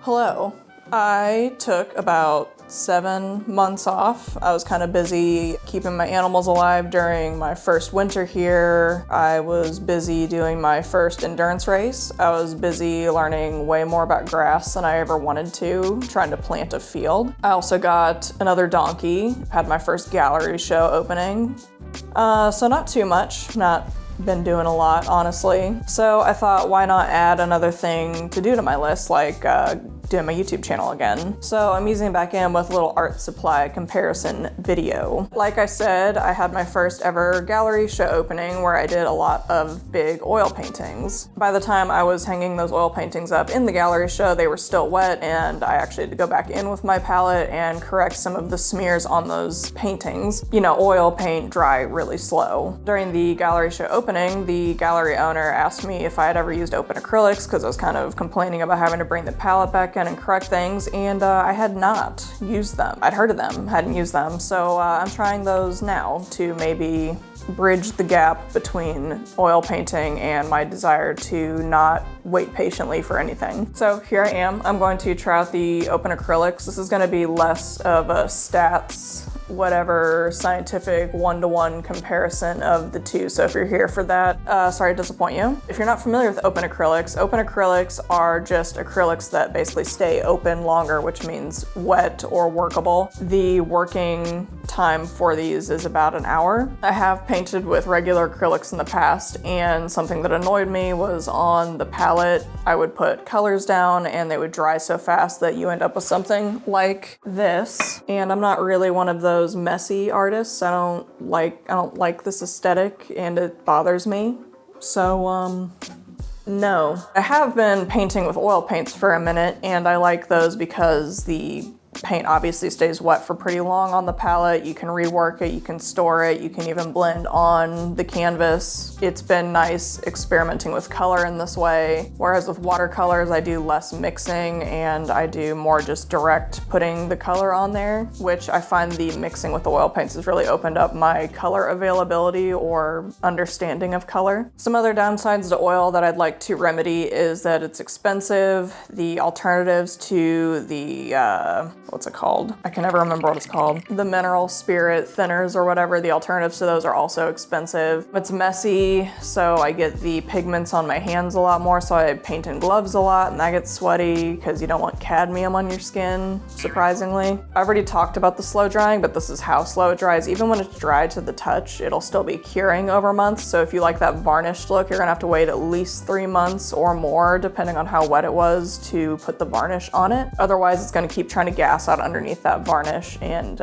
Hello. I took about 7 months off. I was kind of busy keeping my animals alive during my first winter here. I was busy doing my first endurance race. I was busy learning way more about grass than I ever wanted to, trying to plant a field. I also got another donkey, had my first gallery show opening. So not too much, not been doing a lot, honestly. So I thought, why not add another thing to do to my list, like doing my YouTube channel again. So I'm easing back in with a little art supply comparison video. Like I said, I had my first ever gallery show opening where I did a lot of big oil paintings. By the time I was hanging those oil paintings up in the gallery show, they were still wet, and I actually had to go back in with my palette and correct some of the smears on those paintings. You know, oil paint dry really slow. During the gallery show opening, the gallery owner asked me if I had ever used open acrylics because I was kind of complaining about having to bring the palette back in and correct things, and I had not used them. I'd heard of them, hadn't used them, so I'm trying those now to maybe bridge the gap between oil painting and my desire to not wait patiently for anything. So here I am. I'm going to try out the open acrylics. This is going to be less of a stats, whatever, scientific one-to-one comparison of the two. So if you're here for that, sorry to disappoint you. If you're not familiar with open acrylics are just acrylics that basically stay open longer, which means wet or workable. The working time for these is about an hour. I have painted with regular acrylics in the past, and something that annoyed me was on the palette, I would put colors down and they would dry so fast that you end up with something like this. And I'm not really one of those messy artists. I don't like this aesthetic, and it bothers me. So, no. I have been painting with oil paints for a minute, and I like those because the paint obviously stays wet for pretty long on the palette. You can rework it, you can store it, you can even blend on the canvas. It's been nice experimenting with color in this way. Whereas with watercolors, I do less mixing and I do more just direct putting the color on there, which I find the mixing with the oil paints has really opened up my color availability or understanding of color. Some other downsides to oil that I'd like to remedy is that it's expensive. The alternatives to the, what's it called? I can never remember what it's called. The mineral spirit thinners or whatever, the alternatives to those are also expensive. It's messy, so I get the pigments on my hands a lot more, so I paint in gloves a lot, and that gets sweaty because you don't want cadmium on your skin, surprisingly. I've already talked about the slow drying, but this is how slow it dries. Even when it's dry to the touch, it'll still be curing over months, so if you like that varnished look, you're gonna have to wait at least 3 months or more, depending on how wet it was, to put the varnish on it. Otherwise, it's gonna keep trying to gas out underneath that varnish, and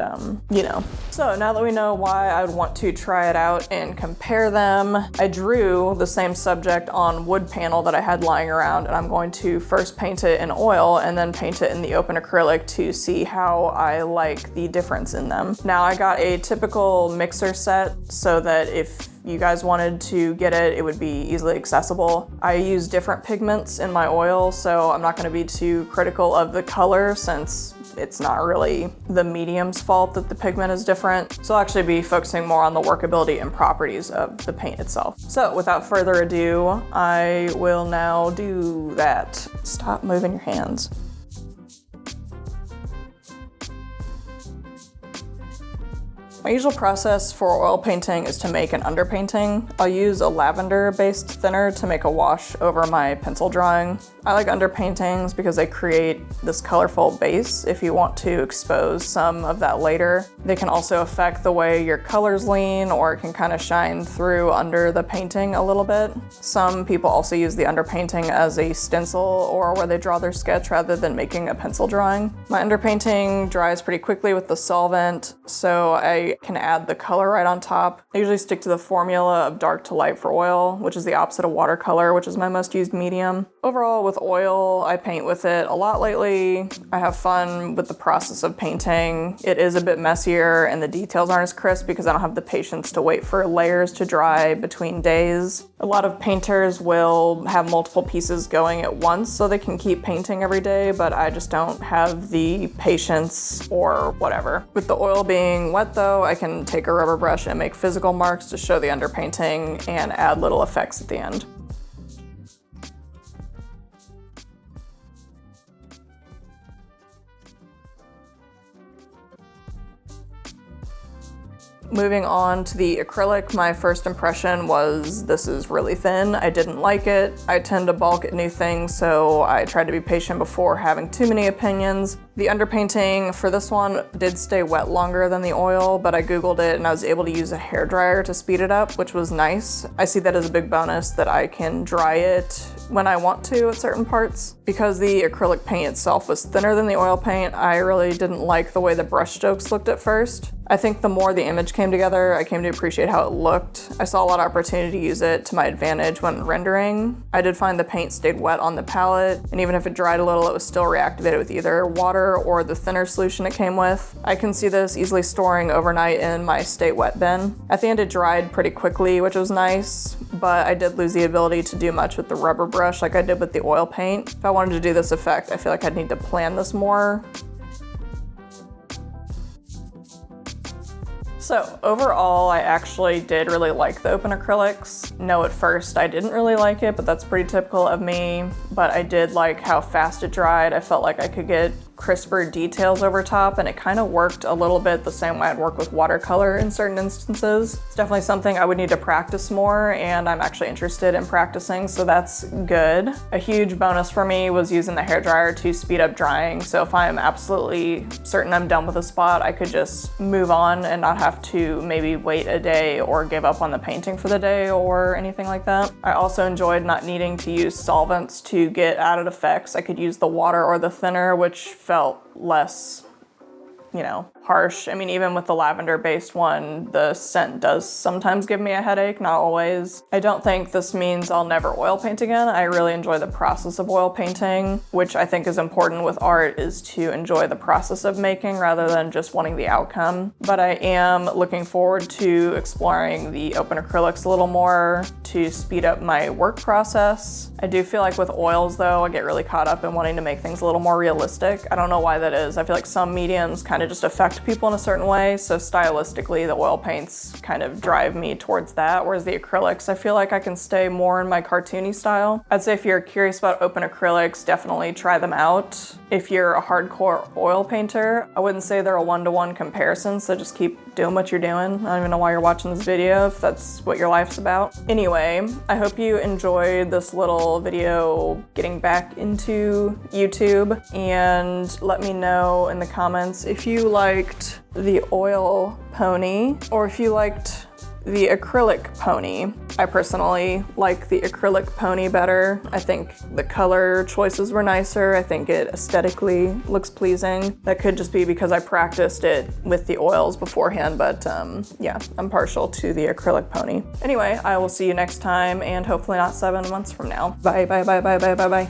you know. So now that we know why I would want to try it out and compare them, I drew the same subject on wood panel that I had lying around, and I'm going to first paint it in oil and then paint it in the open acrylic to see how I like the difference in them. Now I got a typical mixer set so that if you guys wanted to get it, it would be easily accessible. I use different pigments in my oil, so I'm not going to be too critical of the color since it's not really the medium's fault that the pigment is different. So I'll actually be focusing more on the workability and properties of the paint itself. So without further ado, I will now do that. Stop moving your hands. My usual process for oil painting is to make an underpainting. I'll use a lavender-based thinner to make a wash over my pencil drawing. I like underpaintings because they create this colorful base if you want to expose some of that later. They can also affect the way your colors lean, or it can kind of shine through under the painting a little bit. Some people also use the underpainting as a stencil or where they draw their sketch rather than making a pencil drawing. My underpainting dries pretty quickly with the solvent, so I can add the color right on top. I usually stick to the formula of dark to light for oil, which is the opposite of watercolor, which is my most used medium. Overall, with oil, I paint with it a lot lately. I have fun with the process of painting. It is a bit messier and the details aren't as crisp because I don't have the patience to wait for layers to dry between days. A lot of painters will have multiple pieces going at once so they can keep painting every day, but I just don't have the patience or whatever. With the oil being wet though, I can take a rubber brush and make physical marks to show the underpainting and add little effects at the end. Moving on to the acrylic, my first impression was this is really thin. I didn't like it. I tend to balk at new things, so I tried to be patient before having too many opinions. The underpainting for this one did stay wet longer than the oil, but I Googled it and I was able to use a hairdryer to speed it up, which was nice. I see that as a big bonus that I can dry it when I want to at certain parts. Because the acrylic paint itself was thinner than the oil paint, I really didn't like the way the brush strokes looked at first. I think the more the image came together, I came to appreciate how it looked. I saw a lot of opportunity to use it to my advantage when rendering. I did find the paint stayed wet on the palette, and even if it dried a little, it was still reactivated with either water or the thinner solution it came with. I can see this easily storing overnight in my stay wet bin. At the end, it dried pretty quickly, which was nice, but I did lose the ability to do much with the rubber brush like I did with the oil paint. If I wanted to do this effect, I feel like I'd need to plan this more. So overall, I actually did really like the open acrylics. No, at first I didn't really like it, but that's pretty typical of me. But I did like how fast it dried. I felt like I could get crisper details over top, and it kind of worked a little bit the same way I'd work with watercolor in certain instances. It's definitely something I would need to practice more, and I'm actually interested in practicing, so that's good. A huge bonus for me was using the hairdryer to speed up drying, so if I'm absolutely certain I'm done with a spot, I could just move on and not have to maybe wait a day or give up on the painting for the day or anything like that. I also enjoyed not needing to use solvents to get added effects. I could use the water or the thinner, which felt less, harsh. I mean, even with the lavender-based one, the scent does sometimes give me a headache, not always. I don't think this means I'll never oil paint again. I really enjoy the process of oil painting, which I think is important with art, is to enjoy the process of making rather than just wanting the outcome. But I am looking forward to exploring the open acrylics a little more to speed up my work process. I do feel like with oils though, I get really caught up in wanting to make things a little more realistic. I don't know why that is. I feel like some mediums kind of just affect people in a certain way, so stylistically the oil paints kind of drive me towards that, whereas the acrylics, I feel like I can stay more in my cartoony style. I'd say if you're curious about open acrylics, definitely try them out. If you're a hardcore oil painter, I wouldn't say they're a one-to-one comparison, so just keep doing what you're doing. I don't even know why you're watching this video if that's what your life's about. Anyway, I hope you enjoyed this little video getting back into YouTube, and let me know in the comments if you liked the oil pony or if you liked the acrylic pony. I personally like the acrylic pony better. I think the color choices were nicer. I think it aesthetically looks pleasing. That could just be because I practiced it with the oils beforehand, but yeah, I'm partial to the acrylic pony. Anyway, I will see you next time, and hopefully not 7 months from now. Bye, bye, bye, bye, bye, bye, bye.